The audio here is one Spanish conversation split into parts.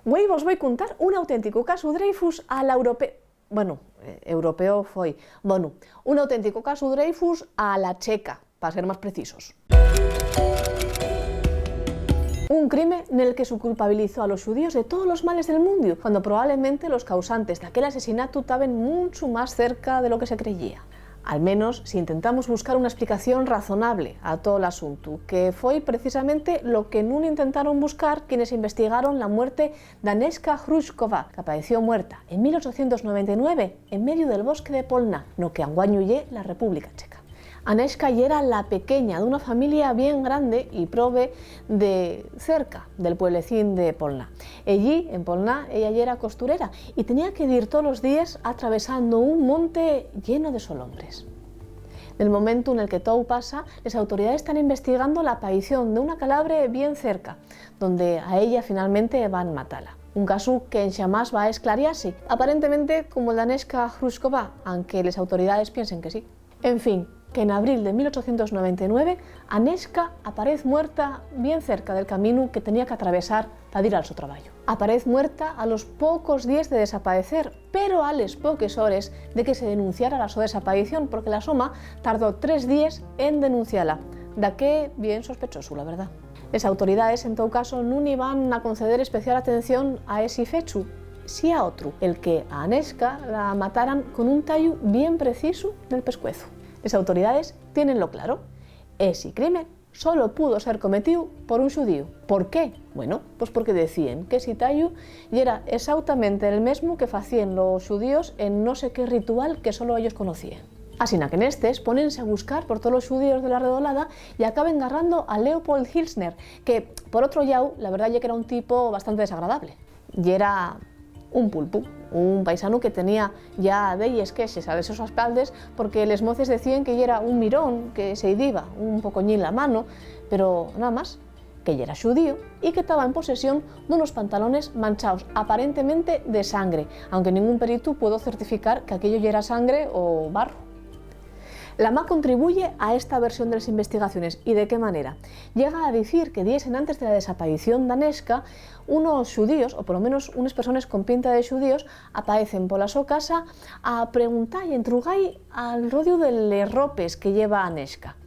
Hoy vos voy a contar un auténtico caso Dreyfus a la europea. Bueno, europeo foi. Bueno, un auténtico caso Dreyfus a la checa, para ser más precisos. Un crimen en el que se culpabilizó a los judíos de todos los males del mundo, cuando probablemente los causantes de aquel asesinato estaban mucho más cerca de lo que se creía. Al menos si intentamos buscar una explicación razonable a todo el asunto, que fue precisamente lo que no intentaron buscar quienes investigaron la muerte de Agnieszka Hrušková, que apareció muerta en 1899 en medio del bosque de Polná, no que anguaño ye la República Checa. Agnieszka era la pequeña de una familia bien grande y prove de cerca del pueblecín de Polná. Allí, en Polná, ella ya era costurera y tenía que ir todos los días atravesando un monte lleno de solombres. En el momento en el que todo pasa, las autoridades están investigando la aparición de una calabre bien cerca, donde a ella finalmente van a matarla. Un caso que en jamás va a esclarearse, aparentemente como el de Agnieszka Hrušková, aunque las autoridades piensen que sí. En fin, que en abril de 1899 Agnieszka aparece muerta bien cerca del camino que tenía que atravesar para ir al su trabajo. Aparece muerta a los pocos días de desaparecer, pero a las pocas horas de que se denunciara su desaparición, porque la SOMA tardó 3 días en denunciarla. Da que bien sospechoso, la verdad. Las autoridades, en todo caso, no iban a conceder especial atención a ese fecho, sí a otro, el que a Agnieszka la mataran con un tallo bien preciso del pescuezo. Las autoridades tienenlo claro, ese crimen solo pudo ser cometido por un judío. ¿Por qué? Bueno, pues porque decían que ese tallo era exactamente el mismo que hacían los judíos en no sé qué ritual que solo ellos conocían. Así que en estes ponense a buscar por todos los judíos de la redolada y acaben agarrando a Leopold Hilsner, que por otro lado, la verdad ya que era un tipo bastante desagradable. Y era un pulpo, un paisano que tenía ya belles queixes a esos espaldes porque les moces decían que era un mirón, que se iba un pocoñín la mano, pero nada más, que era judío y que estaba en posesión de unos pantalones manchados aparentemente de sangre, aunque ningún perito pudo certificar que aquello ya era sangre o barro. La MA contribuye a esta versión de las investigaciones. ¿Y de qué manera? Llega a decir que días antes de la desaparición de Agnieszka, unos judíos, o por lo menos unas personas con pinta de judíos, aparecen por la su casa a preguntar y entrugar al rodio de les ropes que lleva Agnieszka.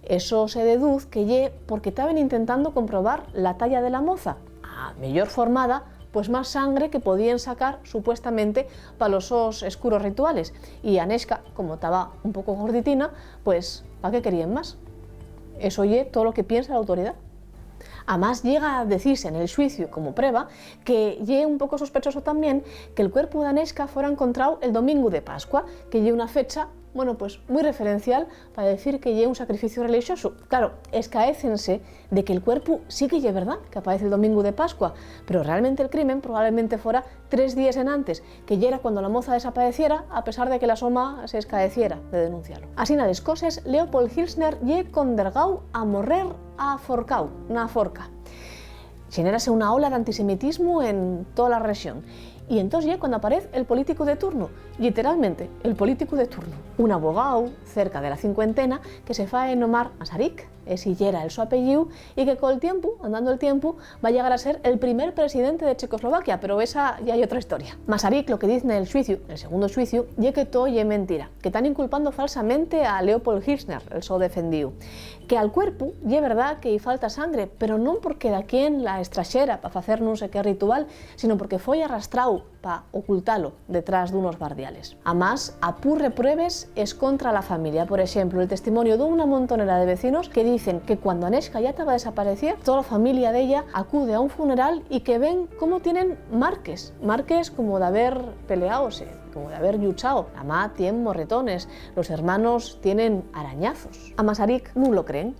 Eso se deduce que lle porque estaban intentando comprobar la talla de la moza, a mejor formada, pues más sangre que podían sacar supuestamente para los escuros rituales. Y Agnieszka, como estaba un poco gorditina, pues ¿para qué querían más? Eso oye todo lo que piensa la autoridad. Además llega a decirse en el juicio como prueba que lle un poco sospechoso también que el cuerpo de Agnieszka fuera encontrado el domingo de Pascua, que lle una fecha, bueno, pues muy referencial para decir que lle un sacrificio religioso. Claro, escaécense de que el cuerpo sí que lle verdad, que aparece el domingo de Pascua, pero realmente el crimen probablemente fuera 3 días en antes, que lle era cuando la moza desapareciera, a pesar de que la SOMA se escaeciera de denunciarlo. Así na les coses, Leopold Hilsner lle condergau a morrer a forcau, na forca. Genérase una ola de antisemitismo en toda la región. Y entonces ya cuando aparece el político de turno, literalmente el político de turno, un abogado cerca de la cincuentena que se fa a nomar Masaryk, ese ya era el su apellido, y que con el tiempo, andando el tiempo, va a llegar a ser el primer presidente de Checoslovaquia, pero esa ya hay otra historia. Masaryk lo que dice en el juicio, el segundo juicio, ya que todo es mentira, que están inculpando falsamente a Leopold Hilsner, el so defendido, que al cuerpo ya es verdad que falta sangre, pero no porque da quien la extrajera para hacer no sé qué ritual, sino porque fue arrastrado para ocultarlo detrás de unos bardiales. Además, apurre pruebas es contra la familia. Por ejemplo, el testimonio de una montonera de vecinos que dicen que cuando Agnieszka ya estaba desaparecida, toda la familia de ella acude a un funeral y que ven cómo tienen marques como de haber peleado, como de haber luchado. La mamá tiene morretones, los hermanos tienen arañazos. A Masaryk no lo creen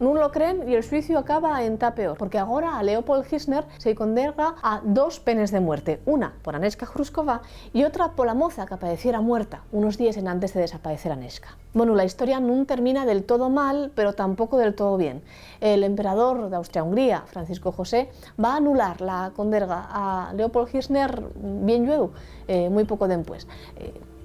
y el juicio acaba en ta peor, porque ahora a Leopold Hilsner se condena a 2 penas de muerte, una por Agnieszka Hrušková y otra por la moza que apareciera muerta unos días antes de desaparecer Agnieszka. Bueno, la historia no termina del todo mal, pero tampoco del todo bien. El emperador de Austria-Hungría, Francisco José, va a anular la condena a Leopold Hilsner bien luego, muy poco después.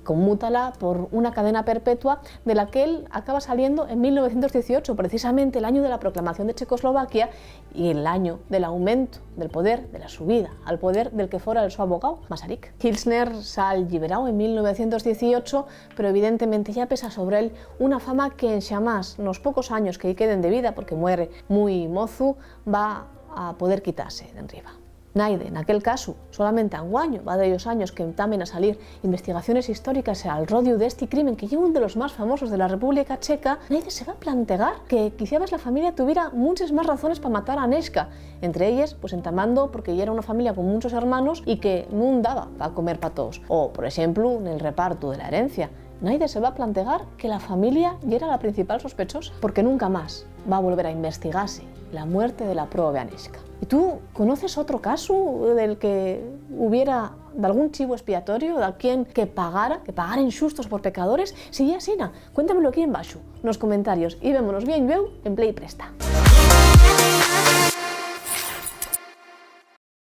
conmútala por una cadena perpetua de la que él acaba saliendo en 1918, precisamente el año de la proclamación de Checoslovaquia y el año del aumento del poder, de la subida al poder del que fuera el su abogado, Masaryk. Kirchner sal liberado en 1918, pero evidentemente ya pesa sobre él una fama que en xamás, nos pocos años que queden de vida, porque muere muy mozu, va a poder quitarse de enriba. Naide, en aquel caso, solamente anguaño va de ellos años que tamen a salir investigaciones históricas al rodio de este crimen, que lleva uno de los más famosos de la República Checa, naide se va a plantear que quizás la familia tuviera muchas más razones para matar a Anežka, entre ellas, pues entamando porque ya era una familia con muchos hermanos y que no daba para comer para todos, o, por ejemplo, en el reparto de la herencia. Naide se va a plantear que la familia ya era la principal sospechosa, porque nunca más va a volver a investigarse la muerte de la prove Anežka. ¿Y tú conoces otro caso del que hubiera de algún chivo expiatorio, de alguien que pagara injustos por pecadores? Si ya así, cuéntamelo aquí en baixo, nos comentarios, y vémonos bien en Play Presta.